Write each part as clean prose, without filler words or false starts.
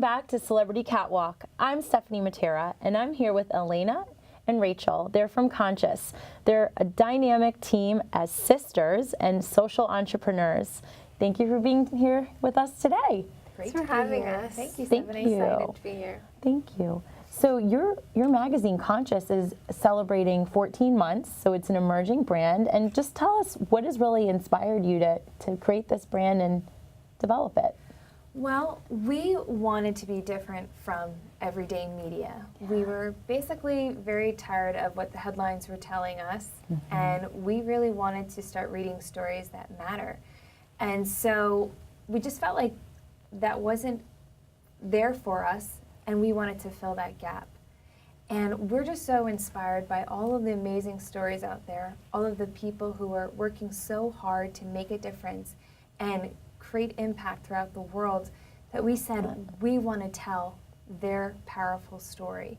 back to Celebrity Catwalk. I'm Stephanie Matira, and I'm here with Elena and Rachel. They're from Conscious. They're a dynamic team as sisters and social entrepreneurs. Thank you for being here with us today. Thanks for having us. Thank you, Thank Stephanie. you. Excited to be here. Thank you. So your magazine, Conscious, is celebrating 14 months, so it's an emerging brand. And just tell us what has really inspired you to create this brand and develop it. Well, we wanted to be different from everyday media. We were basically very tired of what the headlines were telling us, and we really wanted to start reading stories that matter. And so we just felt like that wasn't there for us, and we wanted to fill that gap. And we're just so inspired by all of the amazing stories out there, all of the people who are working so hard to make a difference and create impact throughout the world, that we said we want to tell their powerful story.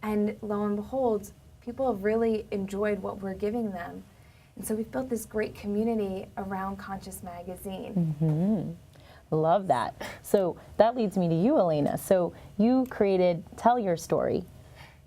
And lo and behold, people have really enjoyed what we're giving them. And so we've built this great community around Conscious Magazine. Love that. So that leads me to you, Elena. So you created Tell Your Story.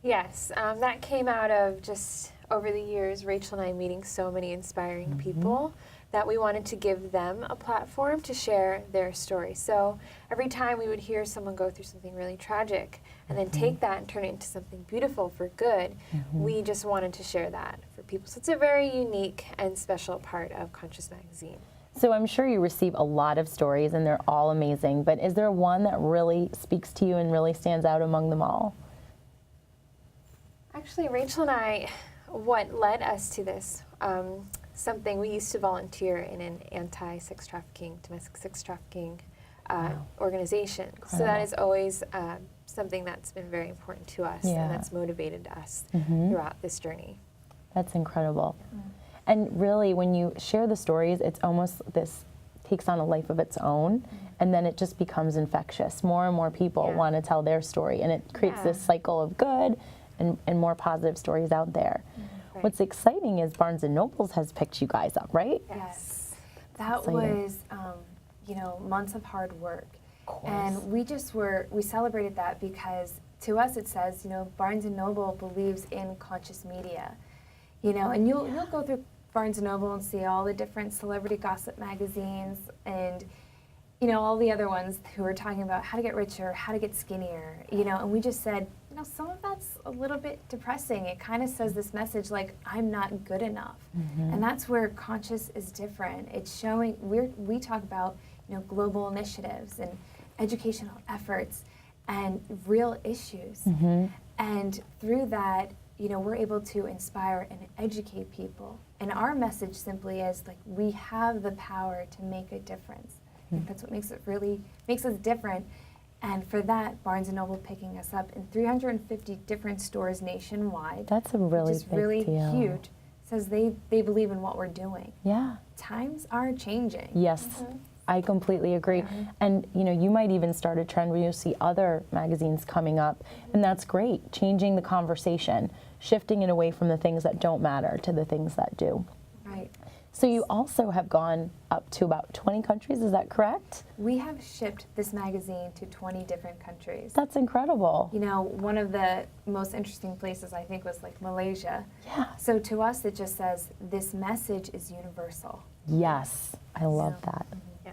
Yes, that came out of just over the years, Rachel and I meeting so many inspiring people that we wanted to give them a platform to share their story. So every time we would hear someone go through something really tragic and then take that and turn it into something beautiful for good, we just wanted to share that for people. So it's a very unique and special part of Conscious Magazine. So I'm sure you receive a lot of stories and they're all amazing, but is there one that really speaks to you and really stands out among them all? Actually, Rachel and I, what led us to this, something we used to volunteer in an anti-sex trafficking, domestic sex trafficking organization. So that is always something that's been very important to us and that's motivated us throughout this journey. That's incredible. And really, when you share the stories, it's almost this takes on a life of its own, and then it just becomes infectious. More and more people want to tell their story, and it creates this cycle of good and more positive stories out there. What's exciting is Barnes & Noble has picked you guys up, right? Yes. That was, you know, months of hard work. And we celebrated that because to us it says, you know, Barnes & Noble believes in conscious media. You know, and you'll go through Barnes & Noble and see all the different celebrity gossip magazines and, you know, all the other ones who are talking about how to get richer, how to get skinnier, you know, and we just said, you know, some of that's a little bit depressing. It kind of says this message like, I'm not good enough. And that's where Conscious is different. It's showing, we talk about, you know, global initiatives and educational efforts and real issues. And through that, you know, we're able to inspire and educate people. And our message simply is like, we have the power to make a difference. I think that's what makes us different. And for that, Barnes & Noble picking us up in 350 different stores nationwide. That's a really which is big really deal. huge. Says they believe in what we're doing. Yeah. Times are changing. Yes. I completely agree. And you know, you might even start a trend where you'll see other magazines coming up, and that's great. Changing the conversation, shifting it away from the things that don't matter to the things that do. Right. So you also have gone up to about 20 countries, is that correct? We have shipped this magazine to 20 different countries. That's incredible. You know, one of the most interesting places I think was like Malaysia. Yeah. So to us it just says this message is universal. Yes, I love that. Yeah,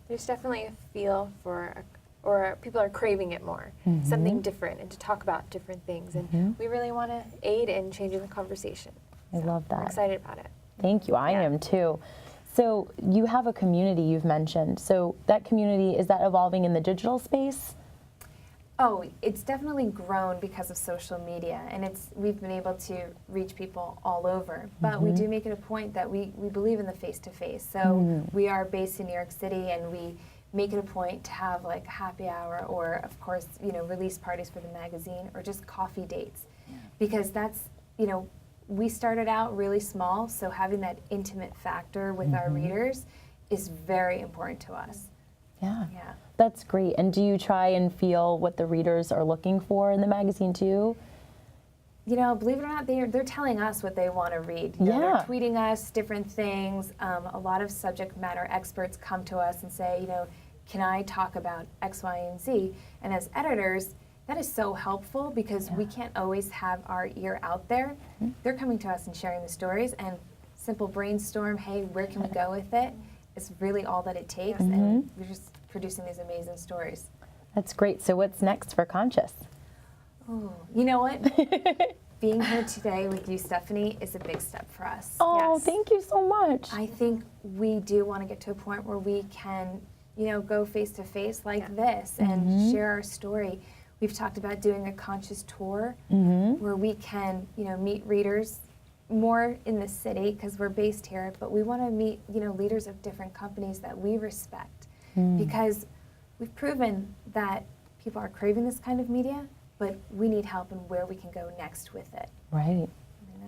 there's definitely a feel for, or people are craving it more, something different, and to talk about different things. And we really want to aid in changing the conversation. I love that. I'm excited about it. Thank you. I am too. So you have a community you've mentioned. So that community, is that evolving in the digital space? Oh, it's definitely grown because of social media, and we've been able to reach people all over. But we do make it a point that we believe in the face-to-face. So we are based in New York City, and we make it a point to have like a happy hour, or of course, you know, release parties for the magazine, or just coffee dates, because that's, you know, we started out really small, so having that intimate factor with our readers is very important to us. Yeah. Yeah. That's great. And do you try and feel what the readers are looking for in the magazine too? You know, believe it or not, they're telling us what they want to read. You know, they're tweeting us different things. A lot of subject matter experts come to us and say, you know, can I talk about X, Y, and Z? And as editors, that is so helpful because we can't always have our ear out there. They're coming to us and sharing the stories, and simple brainstorm, hey, where can we go with it, is really all that it takes, and we're just producing these amazing stories. That's great. So what's next for Conscious? Oh, you know what? Being here today with you, Stephanie, is a big step for us. Oh, thank you so much. I think we do want to get to a point where we can, you know, go face to face like this and share our story. We've talked about doing a Conscious tour where we can, you know, meet readers more in the city because we're based here, but we want to meet, you know, leaders of different companies that we respect because we've proven that people are craving this kind of media, but we need help in where we can go next with it. Right.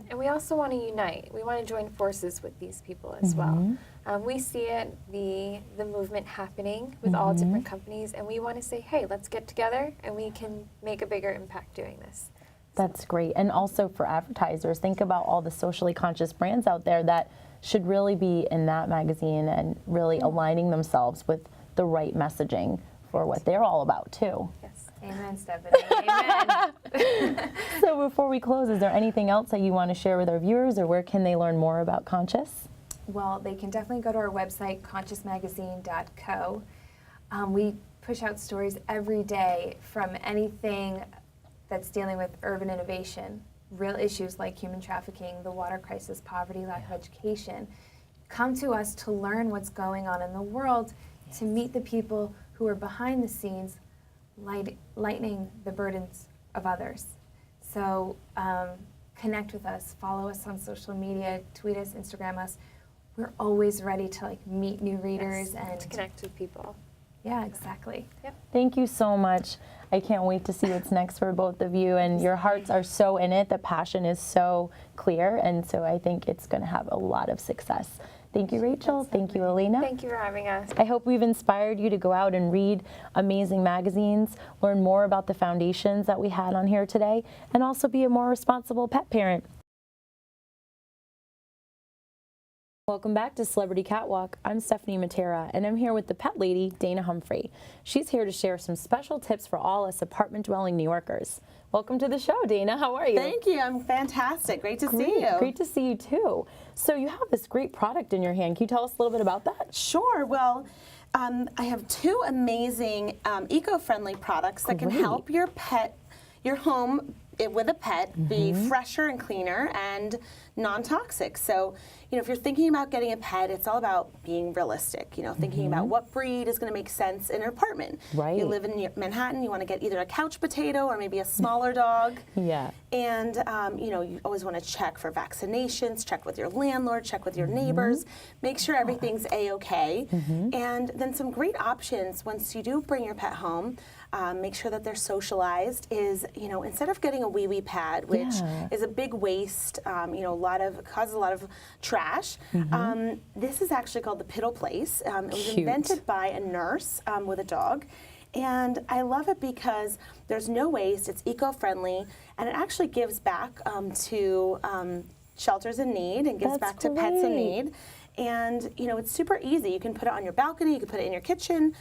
And we also want to unite. We want to join forces with these people as well. We see it, the movement happening with all different companies, and we want to say, hey, let's get together and we can make a bigger impact doing this. That's great. And also for advertisers, think about all the socially conscious brands out there that should really be in that magazine and really aligning themselves with the right messaging for what they're all about too. Yes. Amen, Stephanie. Amen. So before we close, is there anything else that you want to share with our viewers, or where can they learn more about Conscious? Well, they can definitely go to our website, consciousmagazine.co. We push out stories every day from anything that's dealing with urban innovation, real issues like human trafficking, the water crisis, poverty, lack of education. Come to us to learn what's going on in the world, to meet the people who are behind the scenes, lightening the burdens of others. So connect with us, follow us on social media, tweet us, Instagram us. We're always ready to like meet new readers and to connect with people. Yeah, exactly. Yep. Thank you so much. I can't wait to see what's next for both of you, and your hearts are so in it. The passion is so clear, and so I think it's going to have a lot of success. Thank you, Rachel. Thank you, Elena. Thank you for having us. I hope we've inspired you to go out and read amazing magazines, learn more about the foundations that we had on here today, and also be a more responsible pet parent. Welcome back to Celebrity Catwalk. I'm Stephanie Matira, and I'm here with the pet lady, Dana Humphrey. She's here to share some special tips for all us apartment-dwelling New Yorkers. Welcome to the show, Dana. How are you? Thank you. I'm fantastic. Great to see you. Great to see you, too. So you have this great product in your hand. Can you tell us a little bit about that? Sure. Well, I have two amazing eco-friendly products that can help your pet, your home with a pet, be fresher and cleaner and non-toxic. So, you know, if you're thinking about getting a pet, it's all about being realistic, you know, thinking about what breed is going to make sense in an apartment. Right. You live in Manhattan, you want to get either a couch potato or maybe a smaller dog. Yeah. And, you know, you always want to check for vaccinations, check with your landlord, check with your neighbors, make sure everything's A-okay. And then some great options once you do bring your pet home, make sure that they're socialized, is, you know, instead of getting a wee-wee pad, which is a big waste, you know, causes a lot of trash, this is actually called the Piddle Place. It was invented by a nurse with a dog. And I love it because there's no waste, it's eco-friendly, and it actually gives back to shelters in need and gives back to pets in need. And, you know, it's super easy. You can put it on your balcony, you can put it in your kitchen,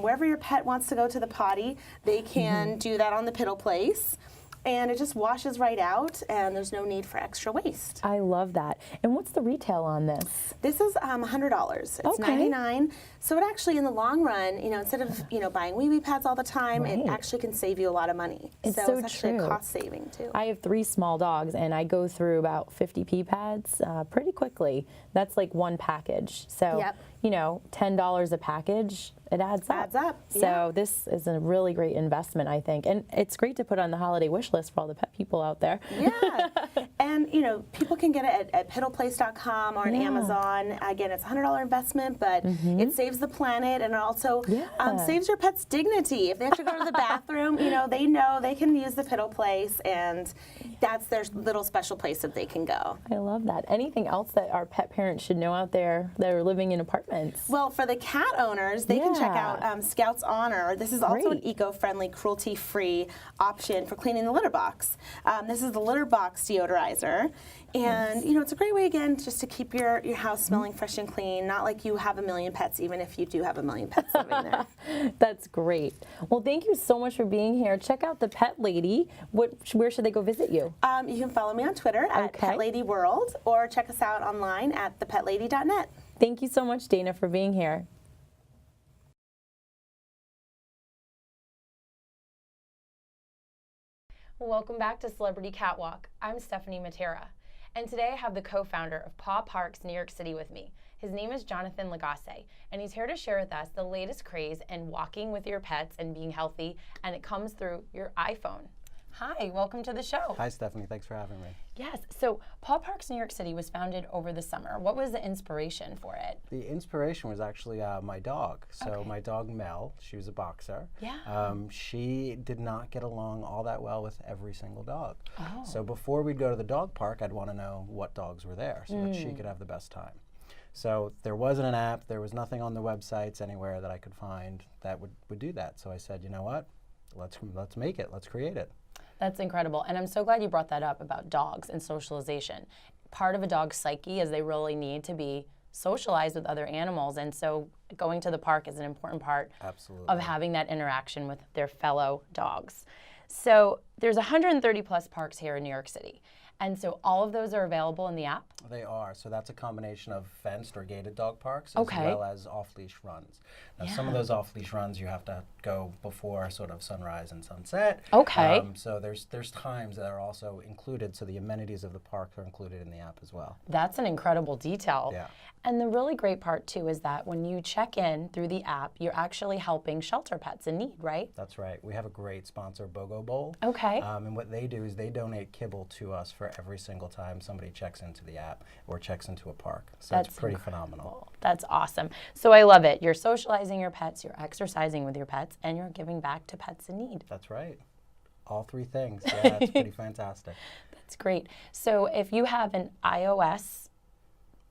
wherever your pet wants to go to the potty, they can do that on the Piddle Place. And it just washes right out, and there's no need for extra waste. I love that. And what's the retail on this? This is $100. It's $99. So it actually, in the long run, you know, instead of, you know, buying wee-wee pads all the time, it actually can save you a lot of money. It's so so it's actually true. a cost saving too. I have 3 small dogs, and I go through about 50 pee pads pretty quickly. That's like one package. So, you know, $10 a package, it adds up. So this is a really great investment, I think. And it's great to put on the holiday wish list for all the pet people out there. Yeah. And, you know, people can get it at piddleplace.com or on Amazon. Again, it's a $100 investment, but it saves the planet, and it also saves your pet's dignity. If they have to go to the bathroom, you know they can use the Piddle Place, and that's their little special place that they can go. I love that. Anything else that our pet parents should know out there that are living in apartments? Well, for the cat owners, they can check out Scout's Honor. This is also an eco-friendly, cruelty-free option for cleaning the litter box. This is the litter box deodorizer. shelter. And you know, it's a great way again just to keep your house smelling fresh and clean. Not like you have a million pets, even if you do have a million pets living there. That's great. Well, thank you so much for being here. Check out the Pet Lady. Where should they go visit you? You can follow me on Twitter at PetLadyWorld, or check us out online at thepetlady.net. Thank you so much, Dana, for being here. Welcome back to Celebrity Catwalk. I'm Stephanie Matira, and today I have the co-founder of Paw Parks New York City with me. His name is Jonathan Lagasse, and he's here to share with us the latest craze in walking with your pets and being healthy, and it comes through your iPhone. Hi, welcome to the show. Hi, Stephanie. Thanks for having me. Yes, so Paw Parks New York City was founded over the summer. What was the inspiration for it? The inspiration was actually my dog. So my dog Mel, she was a boxer. Yeah. She did not get along all that well with every single dog. Oh. So before we'd go to the dog park, I'd want to know what dogs were there so that she could have the best time. So there wasn't an app, there was nothing on the websites anywhere that I could find that would do that. So I said, you know what, let's make it, let's create it. That's incredible. And I'm so glad you brought that up about dogs and socialization. Part of a dog's psyche is they really need to be socialized with other animals. And so going to the park is an important part of having that interaction with their fellow dogs. So there's 130 plus parks here in New York City. And so all of those are available in the app? They are. So that's a combination of fenced or gated dog parks as well as off-leash runs. Now some of those off-leash runs you have to go before sort of sunrise and sunset. Okay. So there's times that are also included, so the amenities of the park are included in the app as well. That's an incredible detail. Yeah. And the really great part too is that when you check in through the app, you're actually helping shelter pets in need, right? That's right. We have a great sponsor, BOGO Bowl. Okay. And what they do is they donate kibble to us for every single time somebody checks into the app or checks into a park. So that's pretty phenomenal. That's awesome. So I love it. You're socializing your pets, you're exercising with your pets, and you're giving back to pets in need. That's right. All three things. Yeah, that's pretty fantastic. That's great. So if you have an iOS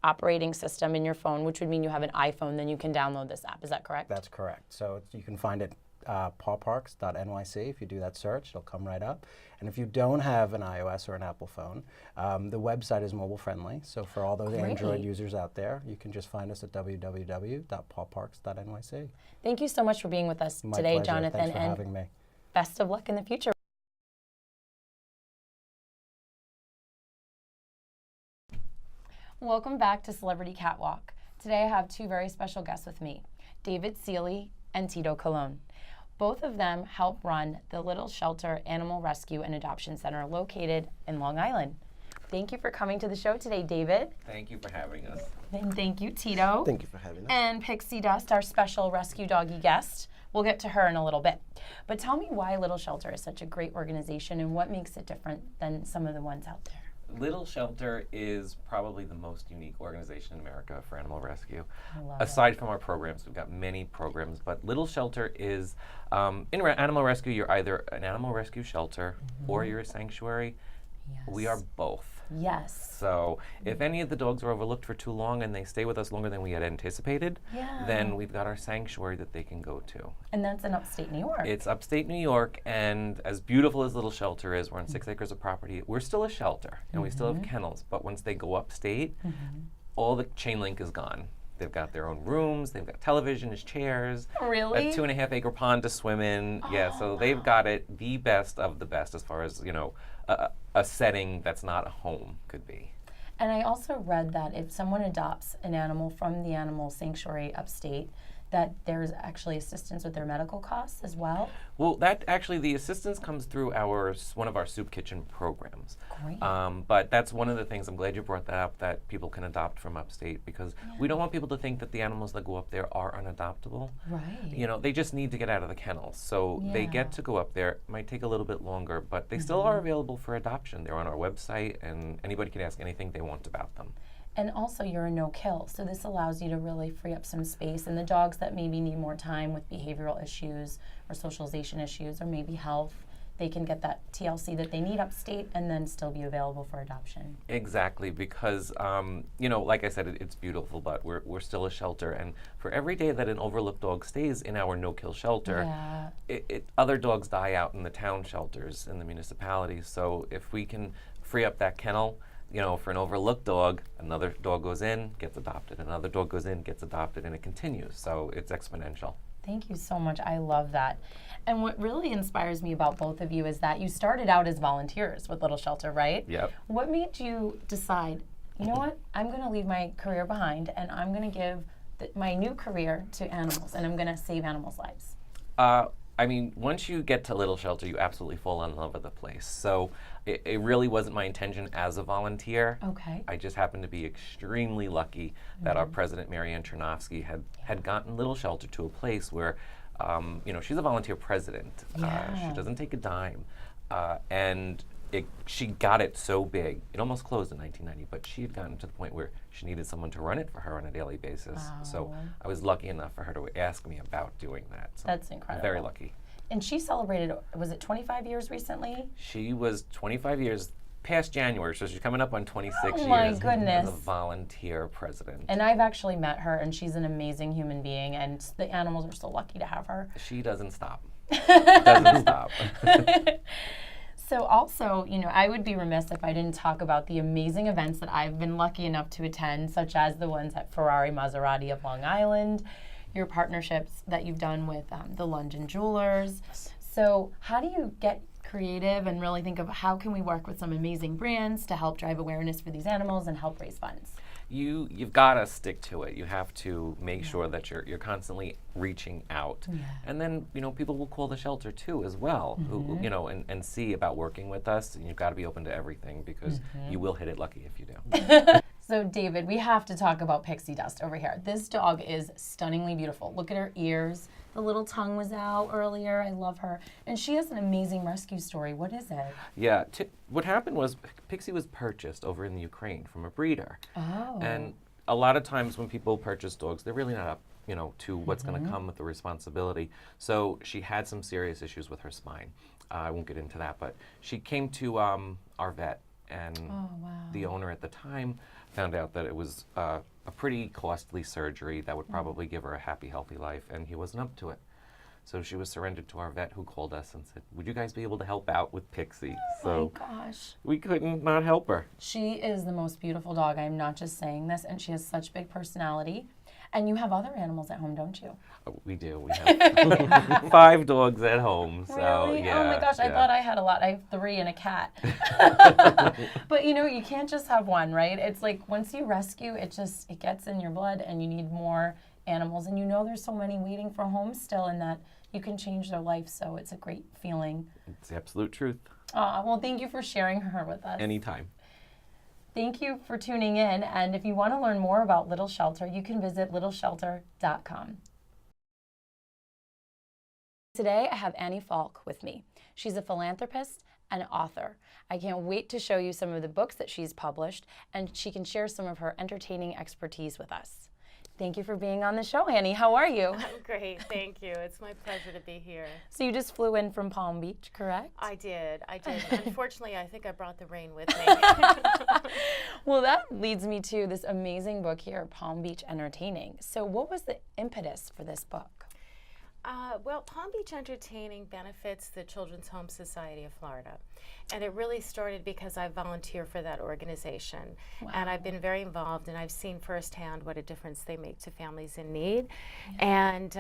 operating system in your phone, which would mean you have an iPhone, then you can download this app. Is that correct? That's correct. So you can find it pawparks.nyc. If you do that search, it'll come right up. And if you don't have an iOS or an Apple phone, the website is mobile friendly. So for all those Android users out there, you can just find us at www.pawparks.nyc. Thank you so much for being with us My today, pleasure. Jonathan. Thanks for having me. Best of luck in the future. Welcome back to Celebrity Catwalk. Today I have two very special guests with me, David Seeley and Tito Colon. Both of them help run the Little Shelter Animal Rescue and Adoption Center located in Long Island. Thank you for coming to the show today, David. Thank you for having us. And thank you, Tito. Thank you for having us. And Pixie Dust, our special rescue doggy guest. We'll get to her in a little bit. But tell me why Little Shelter is such a great organization and what makes it different than some of the ones out there. Little Shelter is probably the most unique organization in America for animal rescue. I love Aside from our programs, we've got many programs, but Little Shelter is, in animal rescue, you're either an animal rescue shelter or you're a sanctuary. Yes. We are both. Yes. So if any of the dogs are overlooked for too long and they stay with us longer than we had anticipated, then we've got our sanctuary that they can go to. And that's in upstate New York. It's upstate New York, and as beautiful as Little Shelter is, we're on 6 acres of property. We're still a shelter, and we still have kennels, but once they go upstate, all the chain link is gone. They've got their own rooms, they've got televisions, chairs, Really? a 2.5 acre pond to swim in. Yeah, so they've got it the best of the best as far as, you know, a setting that's not a home could be. And I also read that if someone adopts an animal from the animal sanctuary upstate, that there's actually assistance with their medical costs as well. Well, that actually, the assistance comes through one of our soup kitchen programs. Great. But that's one of the things, I'm glad you brought that up, that people can adopt from upstate, because we don't want people to think that the animals that go up there are unadoptable. Right. You know, they just need to get out of the kennels. So they get to go up there. It might take a little bit longer, but they still are available for adoption. They're on our website, and anybody can ask anything they want about them. And also you're a no-kill, so this allows you to really free up some space. And the dogs that maybe need more time with behavioral issues or socialization issues or maybe health, they can get that TLC that they need upstate and then still be available for adoption. Exactly, because, you know, like I said, it's beautiful, but we're still a shelter. And for every day that an overlooked dog stays in our no-kill shelter, other dogs die out in the town shelters in the municipalities. So if we can free up that kennel, you know, for an overlooked dog, another dog goes in, gets adopted, another dog goes in, gets adopted, and it continues. So it's exponential. Thank you so much. I love that. And what really inspires me about both of you is that you started out as volunteers with Little Shelter, right? Yep. What made you decide, you know what, I'm going to leave my career behind and I'm going to give my new career to animals and I'm going to save animals' lives? I mean, once you get to Little Shelter, you absolutely fall in love with the place. So it really wasn't my intention as a volunteer. Okay. I just happened to be extremely lucky that our president, Mary Ann Chernovsky, had gotten Little Shelter to a place where, you know, she's a volunteer president. She doesn't take a dime. And she got it so big. It almost closed in 1990, but she had gotten to the point where she needed someone to run it for her on a daily basis. Wow. So I was lucky enough for her to ask me about doing that. So That's incredible. Very lucky. And she celebrated, was it 25 years recently? She was 25 years past January, so she's coming up on 26 Oh my years goodness. as a volunteer president. And I've actually met her and she's an amazing human being and the animals are so lucky to have her. She doesn't stop. Doesn't stop. So also, you know, I would be remiss if I didn't talk about the amazing events that I've been lucky enough to attend, such as the ones at Ferrari Maserati of Long Island, your partnerships that you've done with the London Jewelers. So how do you get creative and really think of how can we work with some amazing brands to help drive awareness for these animals and help raise funds? You've got to stick to it. You have to make sure that you're constantly reaching out. And then, you know, people will call the shelter too as well, who, you know, and see about working with us. And you've got to be open to everything because you will hit it lucky if you do. So David, we have to talk about Pixie Dust over here. This dog is stunningly beautiful. Look at her ears. The little tongue was out earlier. I love her. And she has an amazing rescue story. What is it? Yeah, what happened was Pixie was purchased over in the Ukraine from a breeder. Oh. And a lot of times when people purchase dogs, they're really not up, you know, to what's going to come with the responsibility. So she had some serious issues with her spine. I won't get into that, but she came to our vet, and the owner at the time found out that it was a pretty costly surgery that would probably give her a happy, healthy life, and he wasn't up to it. So she was surrendered to our vet, who called us and said, would you guys be able to help out with Pixie? So my gosh. we couldn't not help her. She is the most beautiful dog. I'm not just saying this, and she has such big personality. And you have other animals at home, don't you? We do. We have 5 dogs at home. So, Really? yeah, Oh my gosh, I yeah. thought I had a lot. I have 3 and a cat. But you know, you can't just have one, right? It's like once you rescue, it gets in your blood and you need more animals. And you know there's so many waiting for homes still, and that you can change their life. So it's a great feeling. It's the absolute truth. Well, thank you for sharing her with us. Anytime. Thank you for tuning in, and if you want to learn more about Little Shelter, you can visit littleshelter.com. Today, I have Annie Falk with me. She's a philanthropist and author. I can't wait to show you some of the books that she's published, and she can share some of her entertaining expertise with us. Thank you for being on the show, Annie. How are you? I'm great, thank you. It's my pleasure to be here. So you just flew in from Palm Beach, correct? I did. Unfortunately, I think I brought the rain with me. Well, that leads me to this amazing book here, Palm Beach Entertaining. So what was the impetus for this book? Well, Palm Beach Entertaining benefits the Children's Home Society of Florida. And it really started because I volunteer for that organization. Wow. And I've been very involved, and I've seen firsthand what a difference they make to families in need. And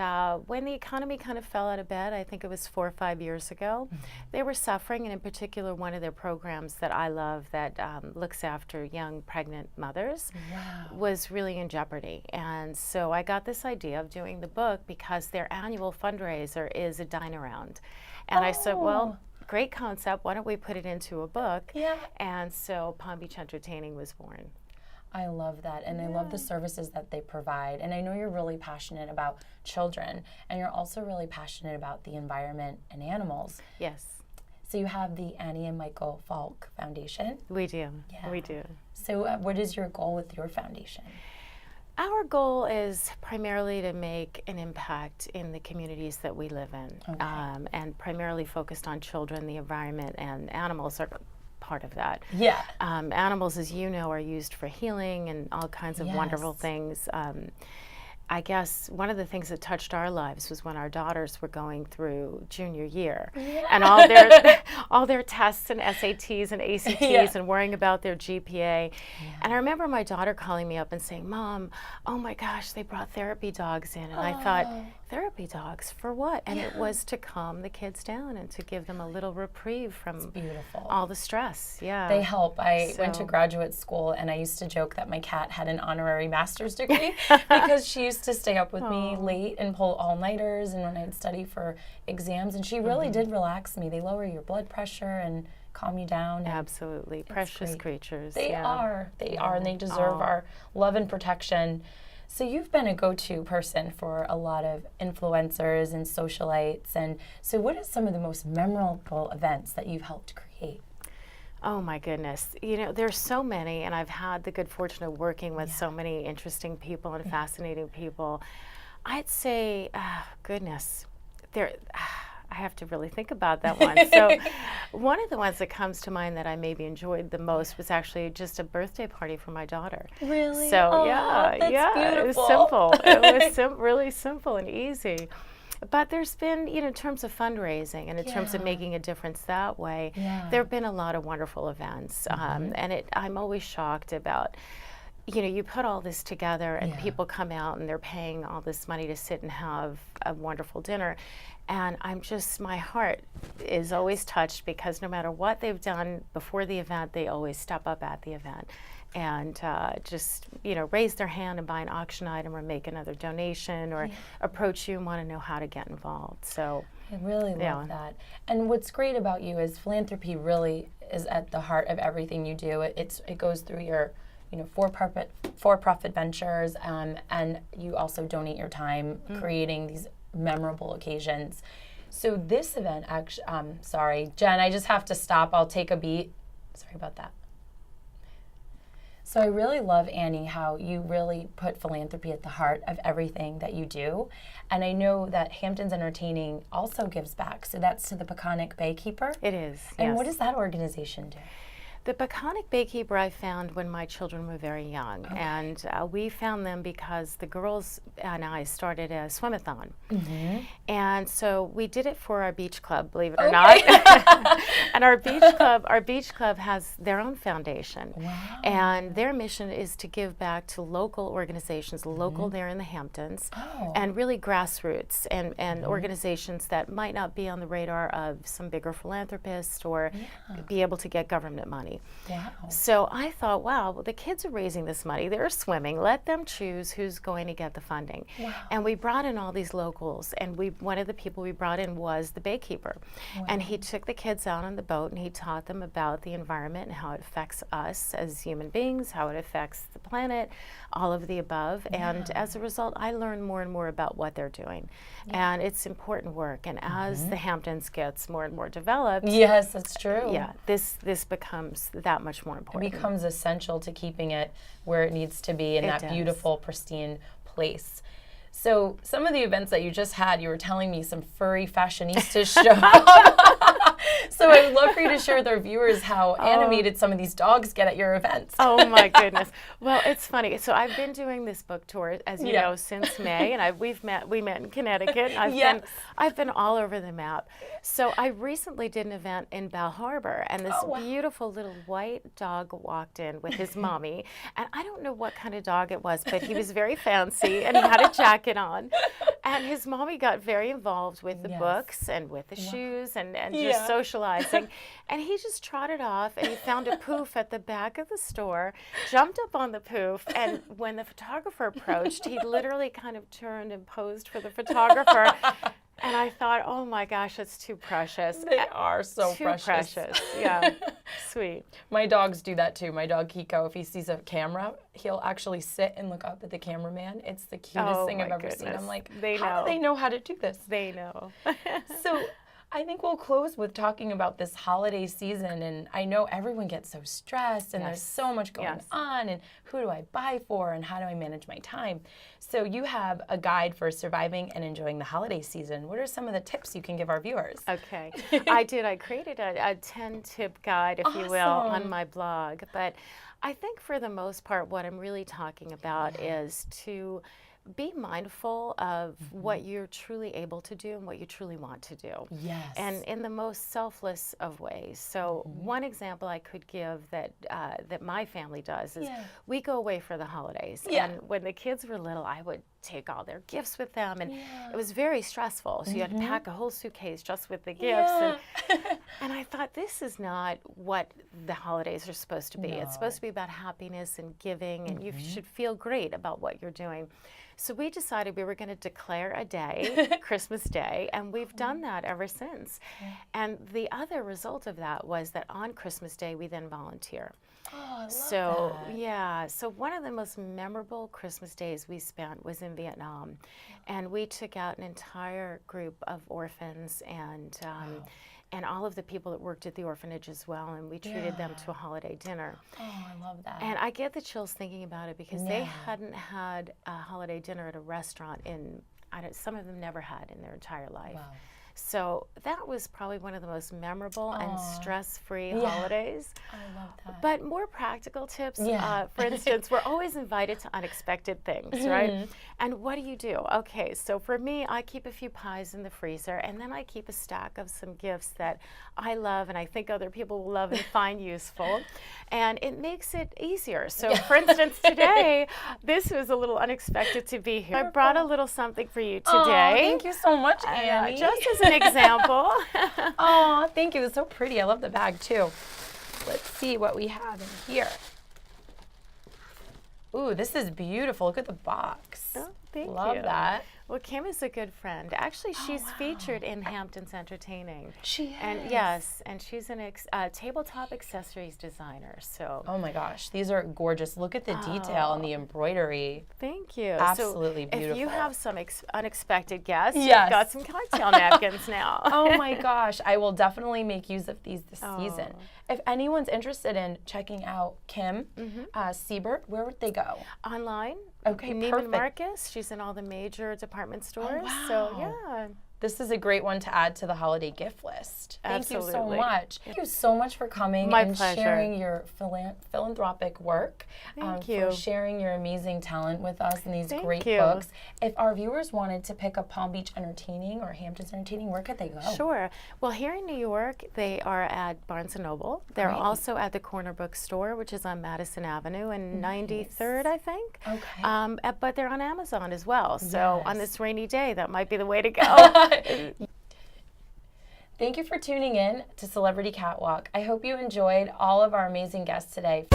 when the economy kind of fell out of bed, I think it was 4 or 5 years ago, they were suffering, and in particular one of their programs that I love that looks after young pregnant mothers was really in jeopardy. And so I got this idea of doing the book because their annual fundraiser is a dine-around. And I said, well, great concept, why don't we put it into a book? Yeah. And so Palm Beach Entertaining was born. I love that, and I love the services that they provide. And I know you're really passionate about children, and you're also really passionate about the environment and animals. Yes. So you have the Annie and Michael Falk Foundation. We do. Yeah. We do. So what is your goal with your foundation? Our goal is primarily to make an impact in the communities that we live in, and primarily focused on children, the environment, and animals are part of that. Yeah. Animals, as you know, are used for healing and all kinds of wonderful things. I guess one of the things that touched our lives was when our daughters were going through junior year and all their tests and SATs and ACTs and worrying about their GPA. And I remember my daughter calling me up and saying, "Mom, oh my gosh, they brought therapy dogs in." And I thought, therapy dogs for what? And it was to calm the kids down and to give them a little reprieve from all the stress. Yeah. They help. I went to graduate school and I used to joke that my cat had an honorary master's degree because she used to stay up with me late and pull all-nighters and when I'd study for exams, and she really did relax me. They lower your blood pressure and calm you down. Absolutely. Precious creatures. They are. They are, and they deserve our love and protection. So you've been a go-to person for a lot of influencers and socialites, and so what are some of the most memorable events that you've helped create? Oh my goodness. You know, there's so many, and I've had the good fortune of working with so many interesting people and fascinating people. I'd say, goodness, I have to really think about that one. So one of the ones that comes to mind that I maybe enjoyed the most was actually just a birthday party for my daughter. Really? So that's beautiful. It was simple. It was really simple and easy. But there's been, you know, in terms of fundraising and in terms of making a difference that way, there have been a lot of wonderful events. And I'm always shocked about, you know, you put all this together and people come out and they're paying all this money to sit and have a wonderful dinner. And my heart is always touched because no matter what they've done before the event, they always step up at the event and just, you know, raise their hand and buy an auction item or make another donation or approach you and want to know how to get involved. So I really love that. And what's great about you is philanthropy really is at the heart of everything you do. It goes through your, you know, for-profit ventures, and you also donate your time creating these memorable occasions. So this event actually, sorry, Jen, I just have to stop. I'll take a beat. Sorry about that. So I really love, Annie, how you really put philanthropy at the heart of everything that you do. And I know that Hamptons Entertaining also gives back. So that's to the Peconic Baykeeper. it is. And what does that organization do? The Peconic Baykeeper I found when my children were very young, and we found them because the girls and I started a swim-a-thon. And so we did it for our beach club, believe it or not. And our beach club has their own foundation. And their mission is to give back to local organizations, local there in the Hamptons, and really grassroots and organizations that might not be on the radar of some bigger philanthropist or be able to get government money. So I thought, wow, well, the kids are raising this money. They're swimming. Let them choose who's going to get the funding. And we brought in all these locals, and one of the people we brought in was the baykeeper. And he took the kids out on the boat, and he taught them about the environment and how it affects us as human beings, how it affects the planet, all of the above. And as a result, I learned more and more about what they're doing. And it's important work. And as the Hamptons gets more and more developed, yes, that's true. This becomes that much more important. It becomes essential to keeping it where it needs to be in that beautiful, pristine place. So some of the events that you just had, you were telling me some furry fashionistas show up. So I would love for you to share with our viewers how animated some of these dogs get at your events. Oh my goodness. Well, it's funny. So I've been doing this book tour, as you know, since May, and we met in Connecticut. I've been all over the map. So I recently did an event in Bal Harbor, and this beautiful little white dog walked in with his mommy, and I don't know what kind of dog it was, but he was very fancy, and he had a jacket on. And his mommy got very involved with the books and with the shoes and just socializing. And he just trotted off, and he found a poof at the back of the store, jumped up on the poof, and when the photographer approached, he literally kind of turned and posed for the photographer. And I thought, oh my gosh, that's too precious. They are so too precious. Yeah, sweet. My dogs do that too. My dog Kiko, if he sees a camera, he'll actually sit and look up at the cameraman. It's the cutest thing I've ever seen. I'm like, how do they know how to do this? They know. So I think we'll close with talking about this holiday season, and I know everyone gets so stressed and there's so much going on, and who do I buy for and how do I manage my time? So you have a guide for surviving and enjoying the holiday season. What are some of the tips you can give our viewers? Okay, I did. I created a 10-tip guide, if you will, on my blog, but I think for the most part what I'm really talking about is to be mindful of what you're truly able to do and what you truly want to do. Yes. And in the most selfless of ways. So one example I could give that that my family does is we go away for the holidays. Yeah. And when the kids were little, I would take all their gifts with them, and it was very stressful. So you had to pack a whole suitcase just with the gifts. And I thought, this is not what the holidays are supposed to be. It's supposed to be about happiness and giving, and you should feel great about what you're doing. So we decided we were going to declare a day, Christmas Day, and we've done that ever since. And the other result of that was that on Christmas Day, we then volunteer. Oh, I love So, that. yeah, so one of the most memorable Christmas days we spent was in Vietnam. And we took out an entire group of orphans and all of the people that worked at the orphanage as well, and we treated them to a holiday dinner. Oh, I love that. And I get the chills thinking about it because they hadn't had a holiday dinner at a restaurant in, some of them never had in their entire life. Wow. So that was probably one of the most memorable and stress-free holidays. I love that. But more practical tips, Yeah. for instance, we're always invited to unexpected things, right? And what do? Okay, so for me, I keep a few pies in the freezer, and then I keep a stack of some gifts that I love and I think other people will love and find useful. And it makes it easier. So for instance, today, this was a little unexpected to be here. I brought a little something for you today. Aw, thank you so much, Annie. Just as an example. Oh, thank you. It's so pretty. I love the bag too. Let's see what we have in here. Ooh, this is beautiful. Look at the box. Oh, thank Love you. that. Well, Kim is a good friend. Actually, she's featured in Hamptons Entertaining. She is. And yes, and she's an tabletop accessories designer. So Oh my gosh, these are gorgeous. Look at the detail and the embroidery. thank you. Absolutely so beautiful. If you have some unexpected guests, Yes. we've got some cocktail napkins now. Oh my gosh, I will definitely make use of these this season. If anyone's interested in checking out Kim Siebert, where would they go? Online. Okay, Neiman perfect. Marcus. She's in all the major department stores. wow. So yeah. This is a great one to add to the holiday gift list. Thank you so Absolutely. much. Thank you so much for coming My and pleasure. sharing your philanthropic work. Thank For you. sharing your amazing talent with us and these Thank great you. books. If our viewers wanted to pick up Palm Beach Entertaining or Hamptons Entertaining, where could they go? Sure. Well, here in New York, they are at Barnes & Noble. They're also at the Corner Bookstore, which is on Madison Avenue and 93rd, I think. Okay. But they're on Amazon as well. So on Yes. this rainy day, that might be the way to go. Thank you for tuning in to Celebrity Catwalk. I hope you enjoyed all of our amazing guests today.